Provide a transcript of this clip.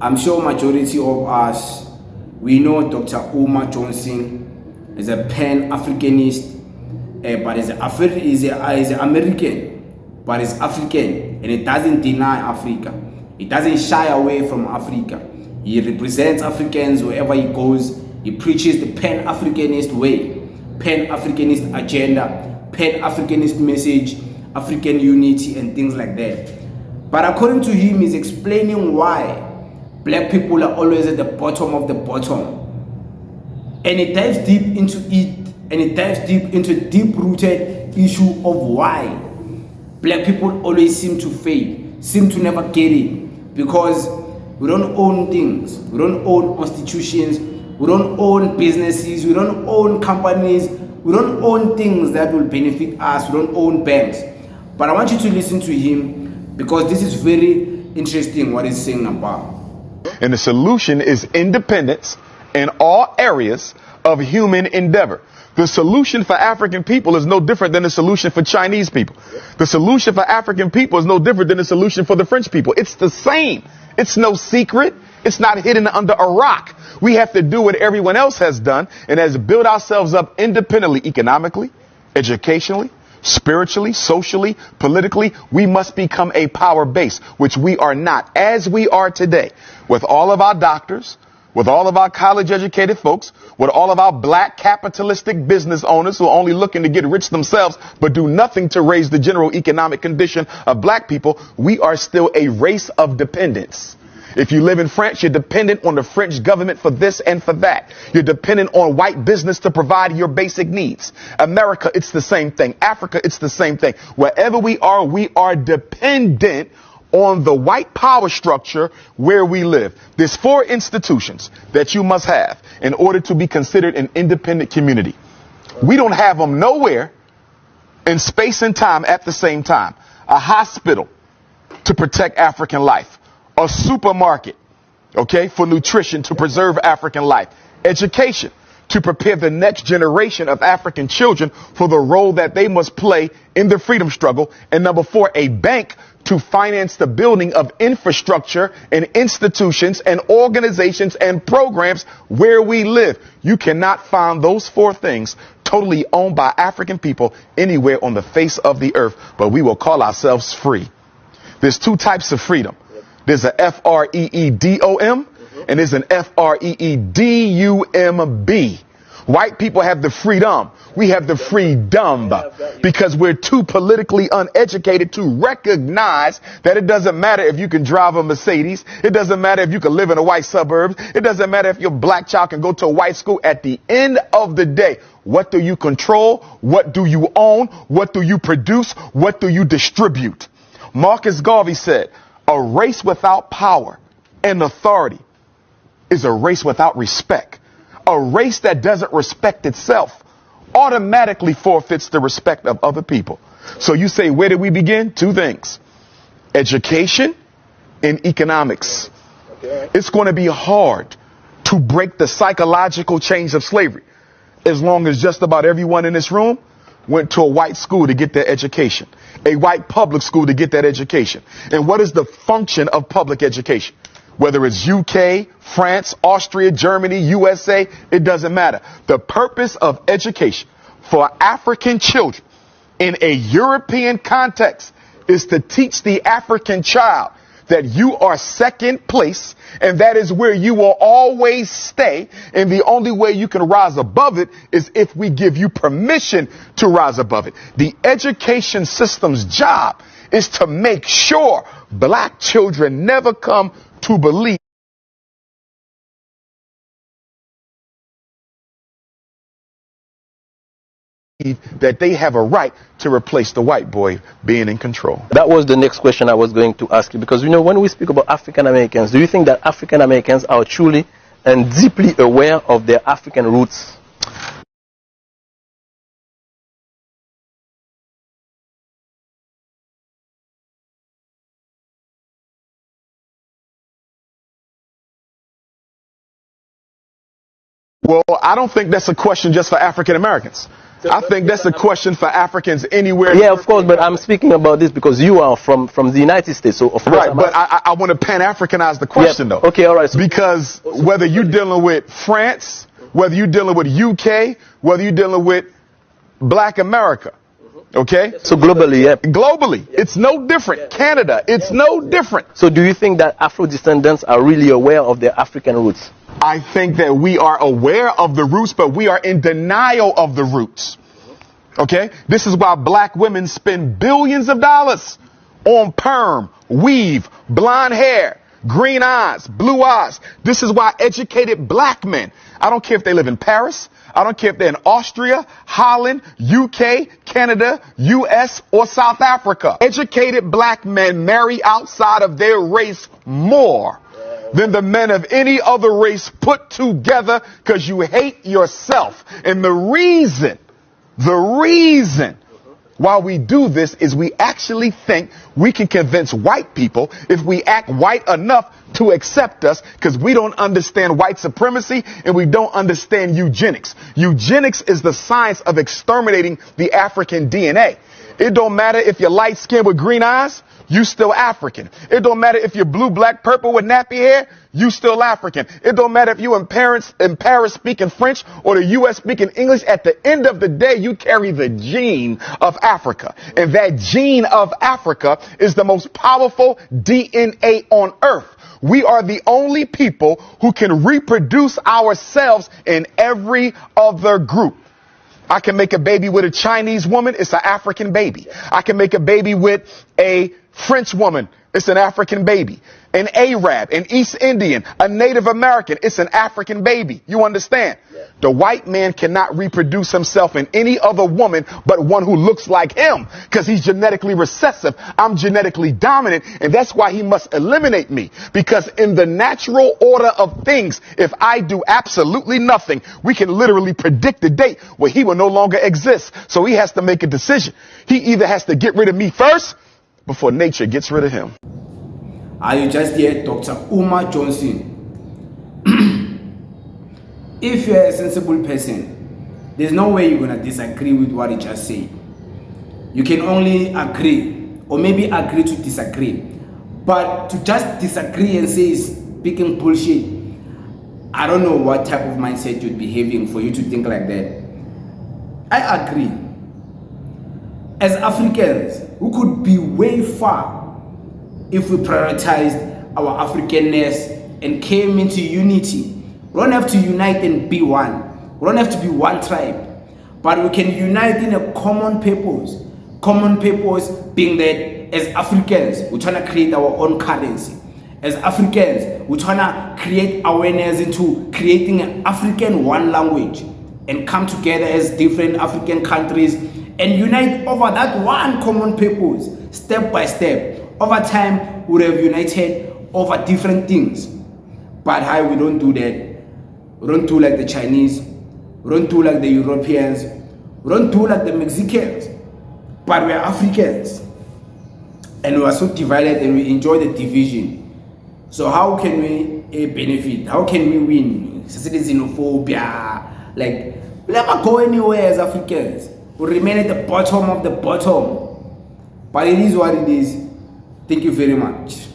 I'm sure majority of us, we know Dr. Umar Johnson is a pan-Africanist, but is a American, but is African, and it doesn't deny Africa. It doesn't shy away from Africa. He represents Africans wherever he goes. He preaches the pan-Africanist way, pan-Africanist agenda, pan-Africanist message, African unity, and things like that. But according to him, he's explaining why black people are always at the bottom of the bottom. And it dives deep into it, and it dives deep into the deep-rooted issue of why black people always seem to fail, seem to never get it, because we don't own things, we don't own institutions, we don't own businesses, we don't own companies, we don't own things that will benefit us, we don't own banks. But I want you to listen to him, because this is very interesting what he's saying about. And the solution is independence in all areas of human endeavor. The solution for African people is no different than the solution for Chinese people. The solution for African people is no different than the solution for the French people. It's the same. It's no secret. It's not hidden under a rock. We have to do what everyone else has done, and as build ourselves up independently, economically, educationally, spiritually, socially, politically. We must become a power base, which we are not, as we are today, with all of our doctors, with all of our college educated folks, with all of our black capitalistic business owners who are only looking to get rich themselves, but do nothing to raise the general economic condition of black people. We are still a race of dependents. If you live in France, you're dependent on the French government for this and for that. You're dependent on white business to provide your basic needs. America, it's the same thing. Africa, it's the same thing. Wherever we are dependent on the white power structure where we live. There's 4 institutions that you must have in order to be considered an independent community. We don't have them nowhere in space and time at the same time. A hospital to protect African life. A supermarket, okay, for nutrition to preserve African life. Education to prepare the next generation of African children for the role that they must play in the freedom struggle. And number 4, a bank to finance the building of infrastructure and institutions and organizations and programs where we live. You cannot find those 4 things totally owned by African people anywhere on the face of the earth, but we will call ourselves free. There's 2 types of freedom. There's a freedom and there's an freedumb. White people have the freedom. We have the freedom because we're too politically uneducated to recognize that it doesn't matter if you can drive a Mercedes. It doesn't matter if you can live in a white suburbs. It doesn't matter if your black child can go to a white school. At the end of the day, what do you control? What do you own? What do you produce? What do you distribute? Marcus Garvey said, a race without power and authority is a race without respect. A race that doesn't respect itself automatically forfeits the respect of other people. So you say, where did we begin? 2 things. Education and economics. It's going to be hard to break the psychological chains of slavery as long as just about everyone in this room went to a white school to get their education, a white public school to get that education. And what is the function of public education? Whether it's UK, France, Austria, Germany, USA, it doesn't matter. The purpose of education for African children in a European context is to teach the African child that you are second place, and that is where you will always stay. And the only way you can rise above it is if we give you permission to rise above it. The education system's job is to make sure black children never come to believe that they have a right to replace the white boy being in control. That was the next question I was going to ask you, because, you know, when we speak about African Americans, do you think that African Americans are truly and deeply aware of their African roots? Well, I don't think that's a question just for African Americans. I think that's a question for Africans anywhere. Yeah, of course, but I'm speaking about this because you are from the United States, so of course. Right, but I want to Pan-Africanize the question, though. Okay, all right. So because whether you're dealing with France, whether you're dealing with UK, whether you're dealing with Black America, okay? So globally, yeah. Globally, it's no different. Canada, it's no different. So do you think that Afro descendants are really aware of their African roots? I think that we are aware of the roots, but we are in denial of the roots. Okay? This is why black women spend billions of dollars on perm, weave, blonde hair, green eyes, blue eyes. This is why educated black men, I don't care if they live in Paris, I don't care if they're in Austria, Holland, UK, Canada, US, or South Africa. Educated black men marry outside of their race more than the men of any other race put together because you hate yourself. And the reason why we do this is we actually think we can convince white people if we act white enough to accept us because we don't understand white supremacy and we don't understand eugenics. Eugenics is the science of exterminating the African DNA. It don't matter if you're light skinned with green eyes, you still African. It don't matter if you're blue, black, purple with nappy hair, you still African. It don't matter if you in Paris speaking French or the US speaking English. At the end of the day, you carry the gene of Africa. And that gene of Africa is the most powerful DNA on earth. We are the only people who can reproduce ourselves in every other group. I can make a baby with a Chinese woman, it's an African baby. I can make a baby with a French woman, it's an African baby. An Arab, an East Indian, a Native American, it's an African baby. You understand? Yeah. The white man cannot reproduce himself in any other woman but one who looks like him because he's genetically recessive. I'm genetically dominant, and that's why he must eliminate me. Because in the natural order of things, if I do absolutely nothing, we can literally predict the date where he will no longer exist. So he has to make a decision. He either has to get rid of me first before nature gets rid of him. Are you just here, Dr. Umar Johnson? If you're a sensible person, there's no way you're going to disagree with what he just said. You can only agree, or maybe agree to disagree. But to just disagree and say he's speaking bullshit, I don't know what type of mindset you'd be having for you to think like that. I agree. As Africans, we could be way far if we prioritized our Africanness and came into unity. We don't have to unite and be one. We don't have to be one tribe. But we can unite in a common purpose. Common purpose being that as Africans, we're trying to create our own currency. As Africans, we're trying to create awareness into creating an African one language and come together as different African countries and unite over that one common purpose, step by step. Over time, we would have united over different things. But how we don't do that. We don't do like the Chinese. We don't do like the Europeans. We don't do like the Mexicans. But we are Africans. And we are so divided and we enjoy the division. So how can we benefit? How can we win? Xenophobia. Like, we'll never go anywhere as Africans. We remain at the bottom of the bottom. But it is what it is. Thank you very much.